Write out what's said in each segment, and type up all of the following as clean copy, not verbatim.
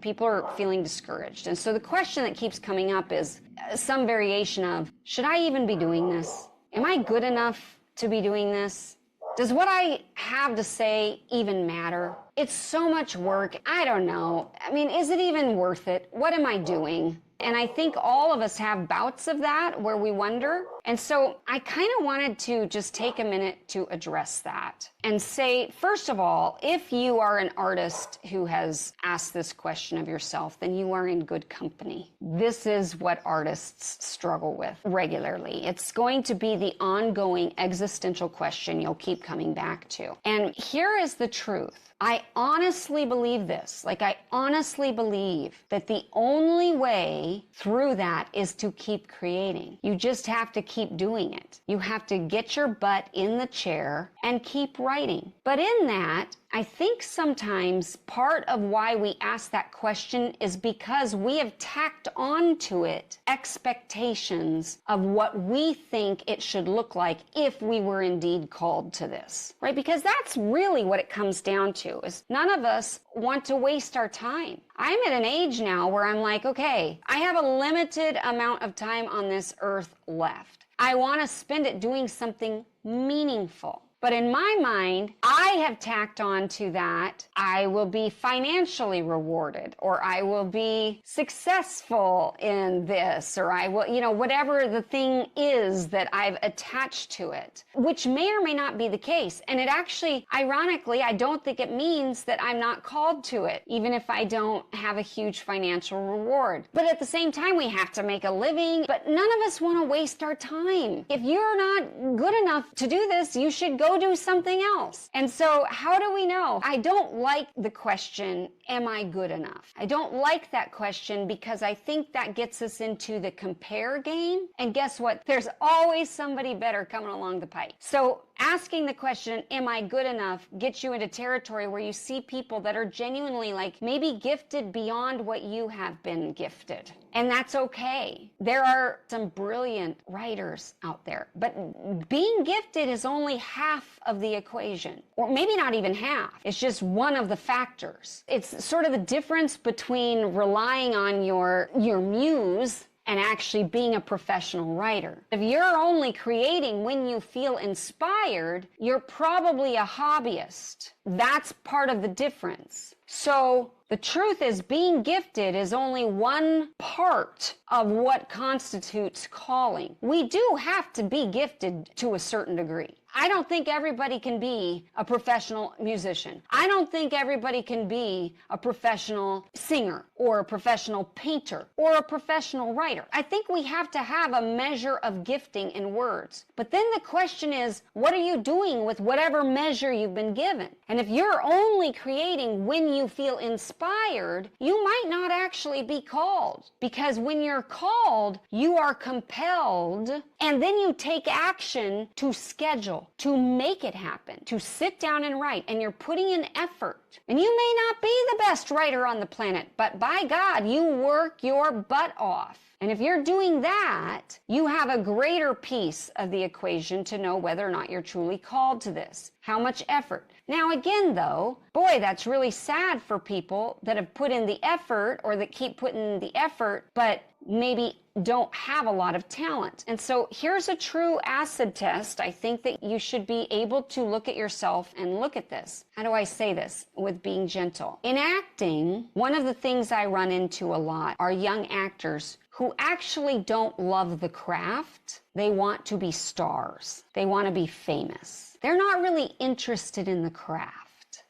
People are feeling discouraged. And so the question that keeps coming up is some variation of, should I even be doing this? Am I good enough to be doing this? Does what I have to say even matter? It's so much work. I don't know. I mean, is it even worth it? What am I doing? And I think all of us have bouts of that where we wonder. And so I kind of wanted to just take a minute to address that and say, first of all, if you are an artist who has asked this question of yourself, then you are in good company. This is what artists struggle with regularly. It's going to be the ongoing existential question you'll keep coming back to. And here is the truth. I honestly believe this. I honestly believe that the only way through that is to keep creating. You just have to keep doing it. You have to get your butt in the chair and keep writing. But in that, I think sometimes part of why we ask that question is because we have tacked onto it expectations of what we think it should look like if we were indeed called to this, right? Because that's really what it comes down to, is none of us want to waste our time. I'm at an age now where I'm like, okay, I have a limited amount of time on this earth left. I want to spend it doing something meaningful. But in my mind, I have tacked on to that, I will be financially rewarded, or I will be successful in this, or I will, whatever the thing is that I've attached to it, which may or may not be the case. And it actually, ironically, I don't think it means that I'm not called to it, even if I don't have a huge financial reward. But at the same time, we have to make a living, but none of us want to waste our time. If you're not good enough to do this, you should go do something else. And so how do we know? I don't like the question, am I good enough? I don't like that question because I think that gets us into the compare game. And guess what? There's always somebody better coming along the pipe. So asking the question, am I good enough, gets you into territory where you see people that are genuinely maybe gifted beyond what you have been gifted. And that's okay. There are some brilliant writers out there, but being gifted is only half of the equation, or maybe not even half. It's just one of the factors. It's sort of the difference between relying on your muse and actually being a professional writer. If you're only creating when you feel inspired, you're probably a hobbyist. That's part of the difference. So the truth is, being gifted is only one part of what constitutes calling. We do have to be gifted to a certain degree. I don't think everybody can be a professional musician. I don't think everybody can be a professional singer or a professional painter or a professional writer. I think we have to have a measure of gifting in words. But then the question is, what are you doing with whatever measure you've been given? And if you're only creating when you feel inspired, you might not actually be called. Because when you're called, you are compelled, and then you take action to schedule, to make it happen, to sit down and write, and you're putting in effort. And you may not be the best writer on the planet, but by God, you work your butt off. And if you're doing that, you have a greater piece of the equation to know whether or not you're truly called to this. How much effort? Now again though, boy, that's really sad for people that have put in the effort or that keep putting in the effort, but maybe don't have a lot of talent. And so here's a true acid test. I think that you should be able to look at yourself and look at this. How do I say this with being gentle? In acting, one of the things I run into a lot are young actors who actually don't love the craft. They want to be stars. They want to be famous. They're not really interested in the craft.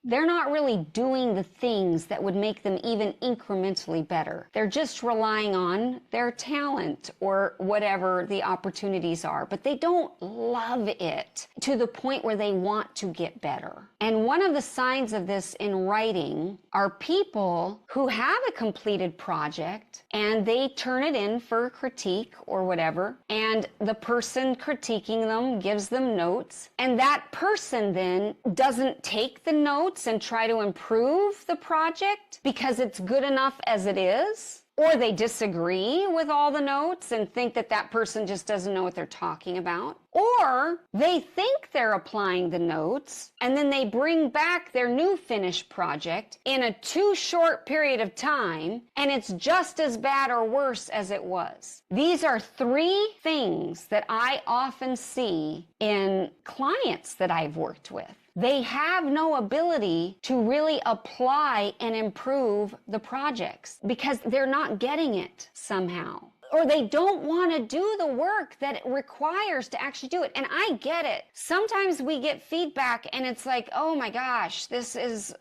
They're not really doing the things that would make them even incrementally better. They're just relying on their talent or whatever the opportunities are, but they don't love it to the point where they want to get better. And one of the signs of this in writing are people who have a completed project and they turn it in for critique or whatever, and the person critiquing them gives them notes, and that person then doesn't take the notes and try to improve the project because it's good enough as it is. or they disagree with all the notes and think that that person just doesn't know what they're talking about, or they think they're applying the notes and then they bring back their new finished project in a too short period of time and it's just as bad or worse as it was. These are three things that I often see in clients that I've worked with. They have no ability to really apply and improve the projects because they're not getting it somehow. Or they don't want to do the work that it requires to actually do it. And I get it. Sometimes we get feedback and it's like, oh my gosh, this is,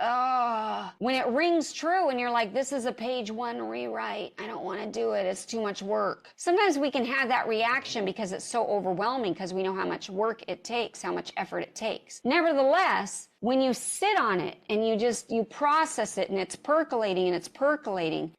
when it rings true and you're like, this is a page 1 rewrite. I don't want to do it. It's too much work. Sometimes we can have that reaction because it's so overwhelming because we know how much work it takes, how much effort it takes. Nevertheless, when you sit on it and you process it and it's percolating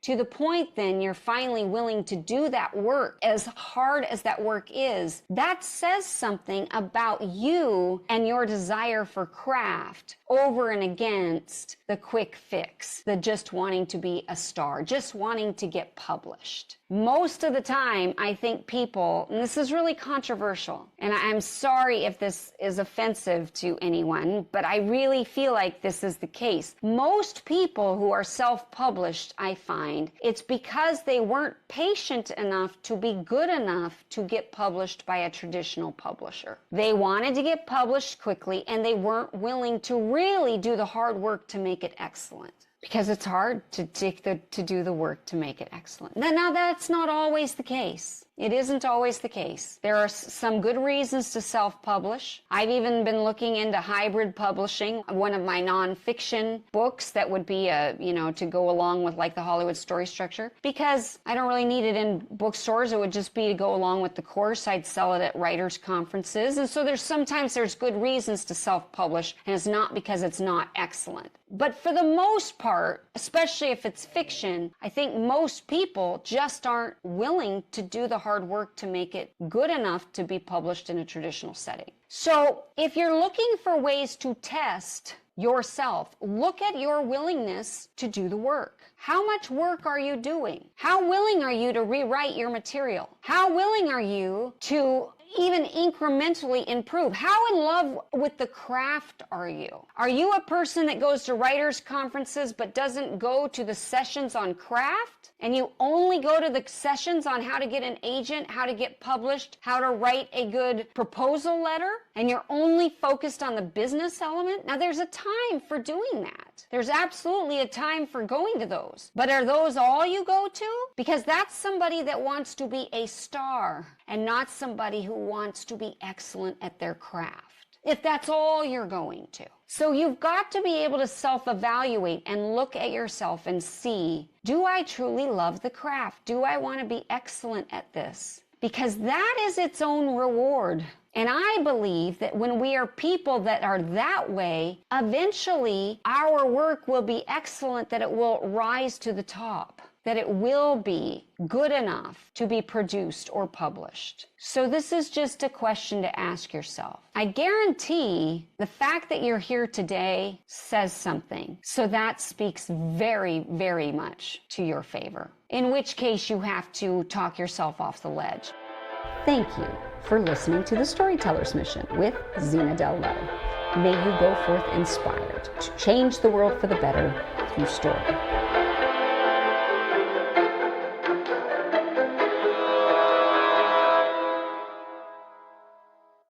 to the point then you're finally willing to do that work, as hard as that work is, that says something about you and your desire for craft over and against the quick fix, the just wanting to be a star, just wanting to get published. Most of the time, I think people, and this is really controversial, and I'm sorry if this is offensive to anyone, but I really feel like this is the case. Most people who are self-published, I find, it's because they weren't patient enough to be good enough to get published by a traditional publisher. They wanted to get published quickly, and they weren't willing to really do the hard work to make it excellent. Because it's hard to do the work to make it excellent. Now, that's not always the case. It isn't always the case. There are some good reasons to self-publish. I've even been looking into hybrid publishing. One of my nonfiction books that would be to go along with like the Hollywood story structure, because I don't really need it in bookstores. It would just be to go along with the course. I'd sell it at writers' conferences. And so sometimes there's good reasons to self-publish, and it's not because it's not excellent. But for the most part, especially if it's fiction, I think most people just aren't willing to do the hard work to make it good enough to be published in a traditional setting. So if you're looking for ways to test yourself, look at your willingness to do the work. How much work are you doing? How willing are you to rewrite your material? How willing are you to even incrementally improve? How in love with the craft are you? Are you a person that goes to writers' conferences but doesn't go to the sessions on craft? And you only go to the sessions on how to get an agent, how to get published, how to write a good proposal letter, and you're only focused on the business element? Now, there's a time for doing that. There's absolutely a time for going to those. But are those all you go to? Because that's somebody that wants to be a star and not somebody who wants to be excellent at their craft, if that's all you're going to. So you've got to be able to self-evaluate and look at yourself and see, do I truly love the craft? Do I want to be excellent at this? Because that is its own reward. And I believe that when we are people that are that way, eventually our work will be excellent, that it will rise to the top, that it will be good enough to be produced or published. So this is just a question to ask yourself. I guarantee the fact that you're here today says something. So that speaks very, very much to your favor. In which case you have to talk yourself off the ledge. Thank you for listening to the Storyteller's Mission with Zena Dell Lowe. May you go forth inspired to change the world for the better through story.